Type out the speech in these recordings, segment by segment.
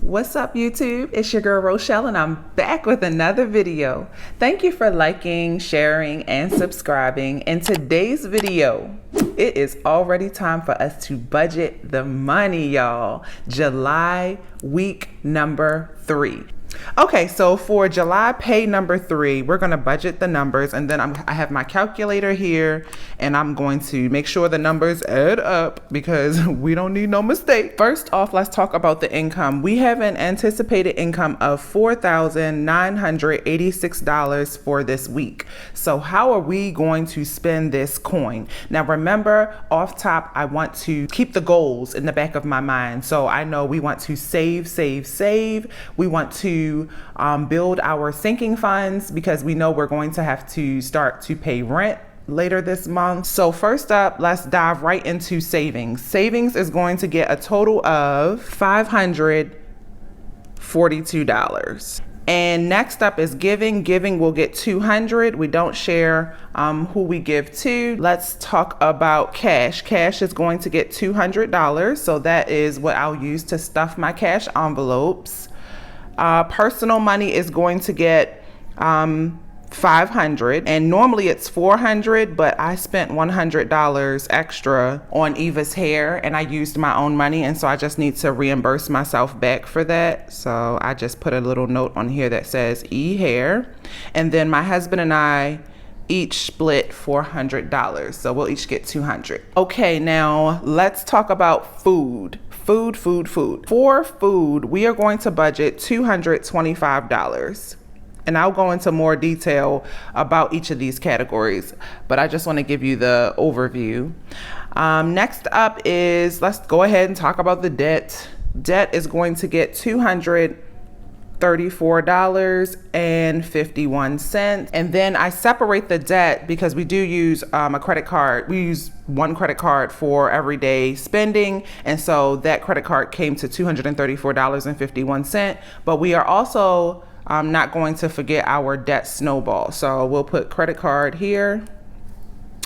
What's up, YouTube? It's your girl Rochelle, and I'm back with another video. Thank you for liking, sharing, and subscribing. In today's video, it is already time for us to budget the money, y'all. July week number 3. Okay, so for July pay number 3, we're going to budget the numbers, and then I have my calculator here, and I'm going to make sure the numbers add up because we don't need no mistake. First off, let's talk about the income. We have an anticipated income of $4,986 for this week. So how are we going to spend this coin? Now remember, off top, I want to keep the goals in the back of my mind. So I know we want to save. We want to build our sinking funds because we know we're going to have to start to pay rent later this month. So first up, let's dive right into savings. Savings is going to get a total of $542. And next up is giving. Giving will get $200. We don't share who we give to. Let's talk about cash. Cash is going to get $200. So that is what I'll use to stuff my cash envelopes. Personal money is going to get $500, and normally it's $400, but I spent $100 extra on Eva's hair, and I used my own money, and so I just need to reimburse myself back for that. So I just put a little note on here that says hair, and then my husband and I each split $400, so we'll each get $200. Okay, now let's talk about food. Food. For food, we are going to budget $225. And I'll go into more detail about each of these categories, but I just want to give you the overview. Next up is, let's go ahead and talk about the debt. Debt is going to get $234.51. And then I separate the debt because we do use a credit card. We use one credit card for everyday spending. And so that credit card came to $234.51. But we are also not going to forget our debt snowball. So we'll put credit card here.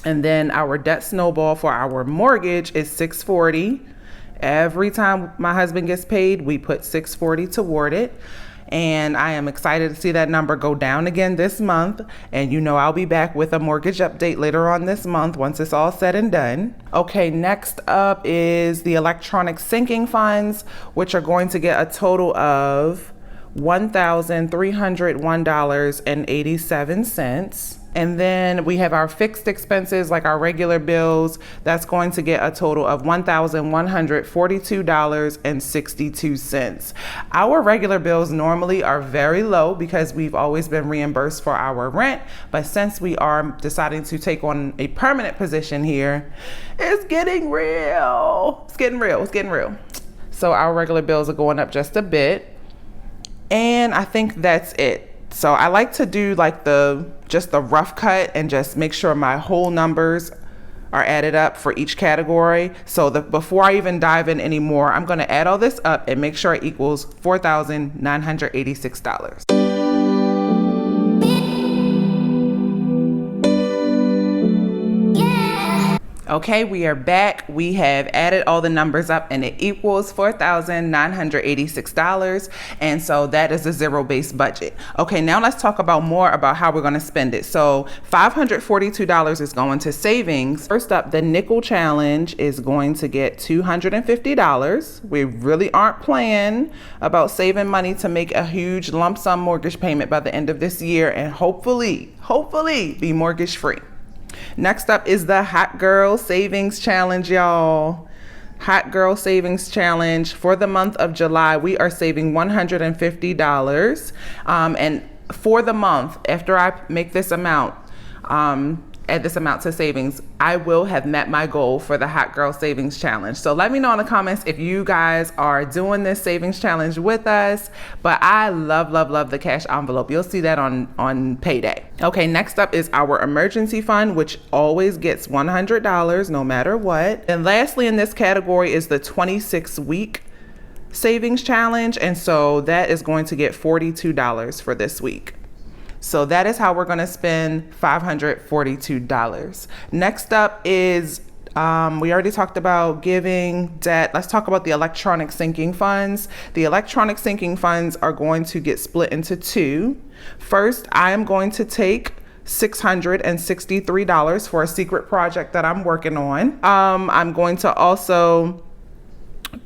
And then our debt snowball for our mortgage is $640. Every time my husband gets paid, we put $640 toward it. And I am excited to see that number go down again this month. And you know, I'll be back with a mortgage update later on this month once it's all said and done. Okay, next up is the electronic sinking funds, which are going to get a total of $1,301.87. And then we have our fixed expenses, like our regular bills. That's going to get a total of $1,142.62. Our regular bills normally are very low because we've always been reimbursed for our rent. But since we are deciding to take on a permanent position here, it's getting real. It's getting real. So our regular bills are going up just a bit. And I think that's it. So I like to do like just the rough cut and just make sure my whole numbers are added up for each category. So before I even dive in anymore, I'm going to add all this up and make sure it equals $4,986. Okay, we are back. We have added all the numbers up and it equals $4,986. And so that is a zero-based budget. Okay, now let's talk about more about how we're going to spend it. So $542 is going to savings. First up, the nickel challenge is going to get $250. We really aren't playing about saving money to make a huge lump sum mortgage payment by the end of this year and hopefully be mortgage free. Next up is the Hot Girl Savings Challenge, y'all. Hot Girl Savings Challenge. For the month of July, we are saving $150. And for the month, after I make this amount, add this amount to savings, I will have met my goal for the Hot Girl Savings Challenge. So let me know in the comments if you guys are doing this savings challenge with us. But I love the cash envelope. You'll see that on payday. Okay, next up is our emergency fund, which always gets $100 no matter what. And lastly in this category is the 26-week savings challenge. And so that is going to get $42 for this week. So that is how we're going to spend $542. Next up is We already talked about giving, debt. Let's talk about the electronic sinking funds. The electronic sinking funds are going to get split into two. First, I am going to take $663 for a secret project that I'm working on. I'm going to also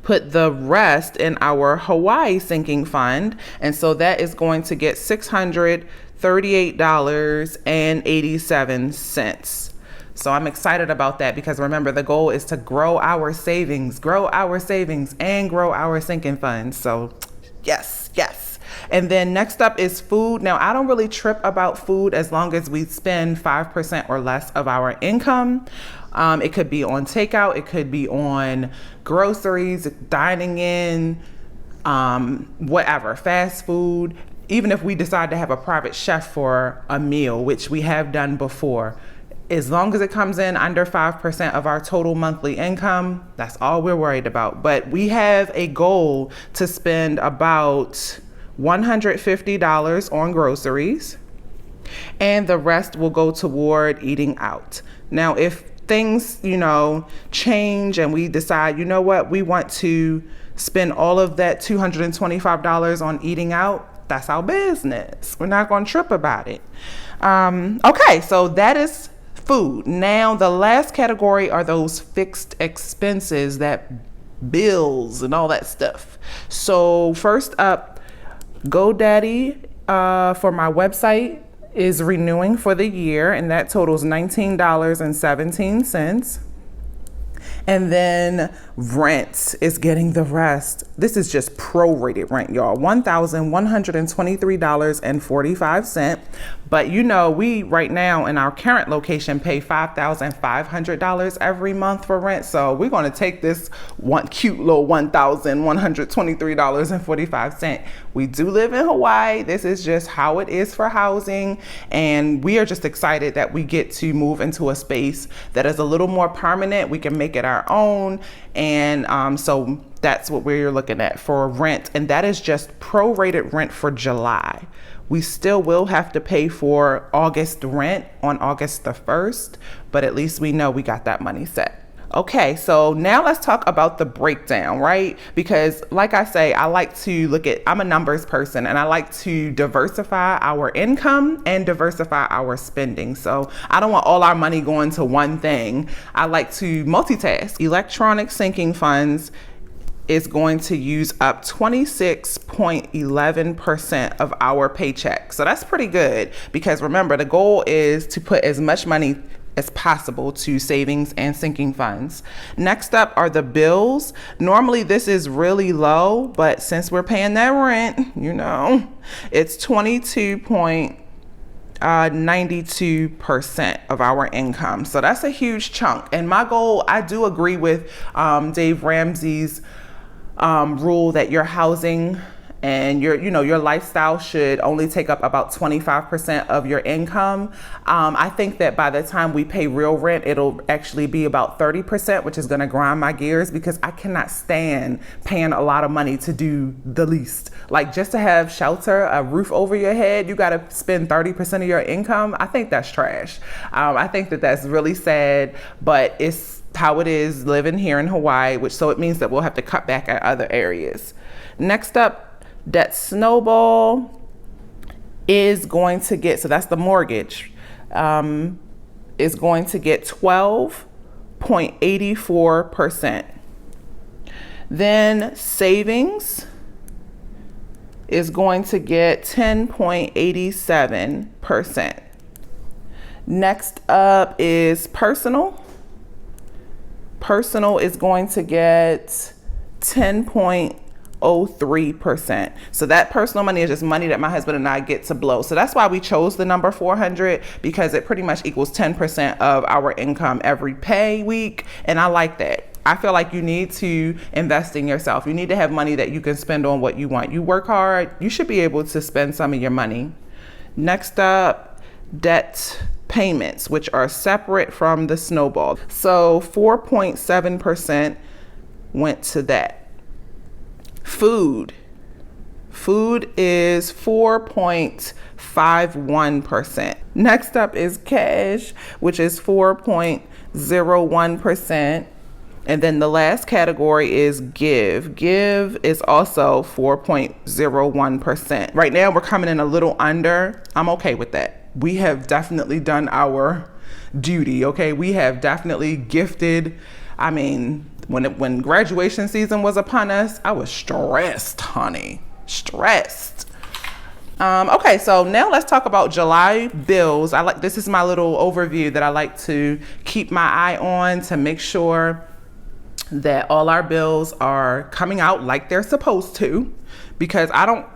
put the rest in our Hawaii sinking fund. And so that is going to get $638.87. So I'm excited about that because remember, the goal is to grow our savings, and grow our sinking funds. So yes. And then next up is food. Now, I don't really trip about food as long as we spend 5% or less of our income. It could be on takeout. It could be on groceries, dining in, whatever, fast food. Even if we decide to have a private chef for a meal, which we have done before, as long as it comes in under 5% of our total monthly income, that's all we're worried about. But we have a goal to spend about $150 on groceries, and the rest will go toward eating out. Now, if things, change and we decide, we want to spend all of that $225 on eating out, that's our business. We're not going to trip about it. Okay, so that is food. Now, the last category are those fixed expenses, that bills and all that stuff. So first up, GoDaddy for my website is renewing for the year, and that totals $19.17. And then rent is getting the rest. This is just prorated rent, y'all. $1,123.45. But we right now in our current location pay $5,500 every month for rent. So we're going to take this one cute little $1,123.45. We do live in Hawaii. This is just how it is for housing. And we are just excited that we get to move into a space that is a little more permanent. We can make it our own. And so that's what we're looking at for rent. And that is just prorated rent for July. We still will have to pay for August rent on August the 1st, but at least we know we got that money set. Okay, so now let's talk about the breakdown, right? Because like I say, I'm a numbers person, and I like to diversify our income and diversify our spending. So I don't want all our money going to one thing. I like to multitask. Electronic sinking funds is going to use up 26.11% of our paycheck. So that's pretty good because remember, the goal is to put as much money as possible to savings and sinking funds. Next up are the bills. Normally this is really low, but since we're paying that rent, it's 22.92% of our income. So that's a huge chunk. And my goal, I do agree with Dave Ramsey's rule that your housing and your lifestyle should only take up about 25% of your income. I think that by the time we pay real rent, it'll actually be about 30%, which is going to grind my gears because I cannot stand paying a lot of money to do the least. Like just to have shelter, a roof over your head, you got to spend 30% of your income. I think that's trash. I think that that's really sad, but it's how it is living here in Hawaii, so it means that we'll have to cut back at other areas. Next up, debt snowball is going to get, so that's the mortgage, is going to get 12.84%. Then savings is going to get 10.87%. Next up is personal. Personal is going to get 10.03%. So that personal money is just money that my husband and I get to blow. So that's why we chose the number 400, because it pretty much equals 10% of our income every pay week. And I like that. I feel like you need to invest in yourself. You need to have money that you can spend on what you want. You work hard, you should be able to spend some of your money. Next up, debt payments, which are separate from the snowball. So 4.7% went to that. Food Food is 4.51%. Next up is cash, which is 4.01%. And then the last category is give. Give is also 4.01%. Right now, we're coming in a little under. I'm okay with that. We have definitely done our duty, okay? We have definitely gifted. I mean, when graduation season was upon us, I was stressed, honey. Stressed. Okay, so now let's talk about July bills. This is my little overview that I like to keep my eye on to make sure that all our bills are coming out like they're supposed to, because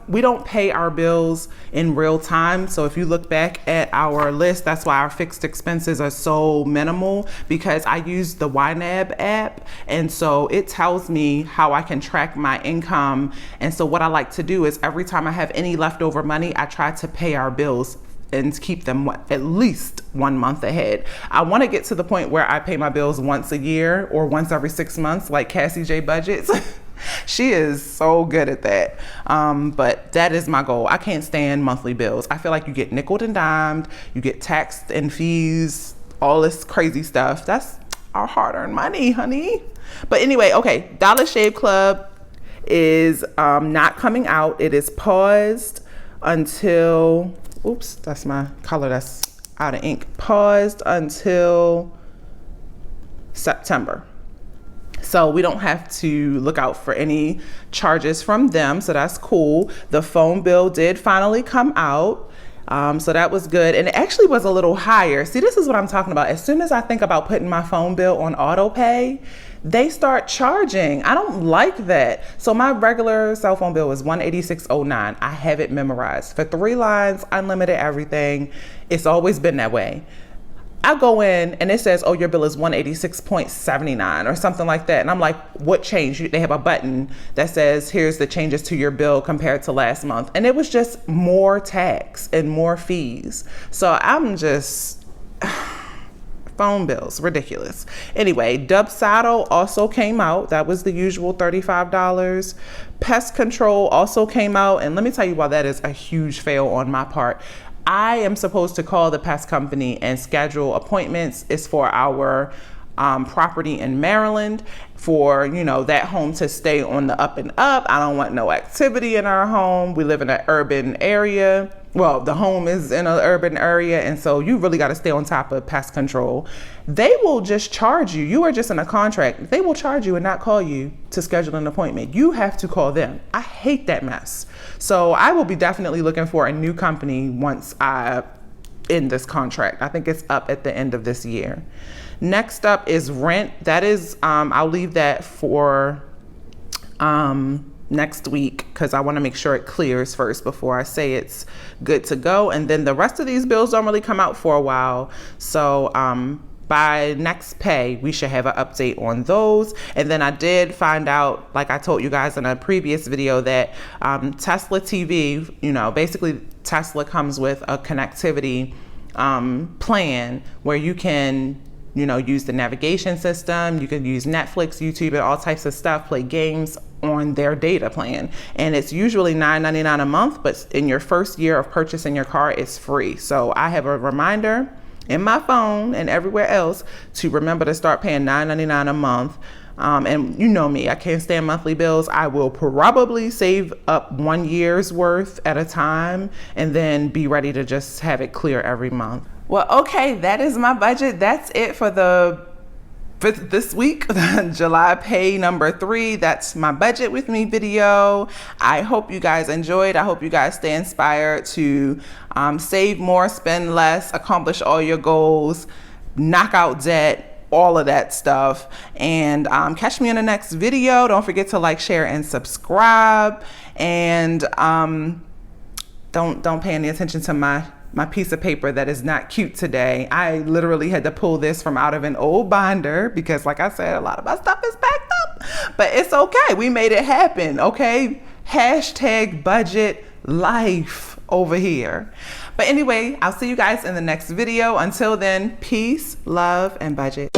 we don't pay our bills in real time. So if you look back at our list, that's why our fixed expenses are so minimal, because I use the YNAB app. And so it tells me how I can track my income. And so what I like to do is every time I have any leftover money, I try to pay our bills and keep them at least 1 month ahead. I want to get to the point where I pay my bills once a year or once every 6 months, like Cassie J Budgets. She is so good at that. But that is my goal. I can't stand monthly bills. I feel like you get nickeled and dimed, you get taxed and fees, all this crazy stuff. That's our hard-earned money, honey. But anyway, okay, Dollar Shave Club is not coming out. It is paused until, oops, that's my color that's out of ink. Paused until September. So we don't have to look out for any charges from them. So that's cool. The phone bill did finally come out. So that was good. And it actually was a little higher. See, this is what I'm talking about. As soon as I think about putting my phone bill on auto pay, they start charging. I don't like that. So my regular cell phone bill is $186.09. I have it memorized for 3 lines, unlimited everything. It's always been that way. I go in and it says, oh, your bill is $186.79 or something like that. And I'm like, what changed? They have a button that says, here's the changes to your bill compared to last month. And it was just more tax and more fees. So I'm just, phone bills, ridiculous. Anyway, Dubsado also came out. That was the usual $35. Pest control also came out. And let me tell you why that is a huge fail on my part. I am supposed to call the pest company and schedule appointments. It's for our property in Maryland, for, you know, that home to stay on the up and up. I don't want no activity in our home. We live in an urban area. Well, the home is in an urban area, and so you really got to stay on top of pest control. They will just charge you. You are just in a contract. They will charge you and not call you to schedule an appointment. You have to call them. I hate that mess. So I will be definitely looking for a new company once I end this contract. I think it's up at the end of this year. Next up is rent. That is, I'll leave that for next week, because I want to make sure it clears first before I say it's good to go. And then the rest of these bills don't really come out for a while. So by next pay, we should have an update on those. And then I did find out, like I told you guys in a previous video, that Tesla TV, you know, basically Tesla comes with a connectivity plan where you can, you know, use the navigation system. You can use Netflix, YouTube, and all types of stuff, play games on their data plan. And it's usually $9.99 a month, but in your first year of purchasing your car, it's free. So I have a reminder in my phone and everywhere else to remember to start paying $9.99 a month. And you know me, I can't stand monthly bills. I will probably save up 1 year's worth at a time and then be ready to just have it clear every month. Well, okay, that is my budget. That's it for this week, July pay number 3. That's my budget with me video. I hope you guys enjoyed. I hope you guys stay inspired to save more, spend less, accomplish all your goals, knock out debt, all of that stuff. And catch me in the next video. Don't forget to like, share, and subscribe. And don't pay any attention to my piece of paper that is not cute today. I literally had to pull this from out of an old binder because, like I said, a lot of my stuff is packed up. But it's okay. We made it happen, okay? Hashtag budget life over here. But anyway, I'll see you guys in the next video. Until then, peace, love, and budget.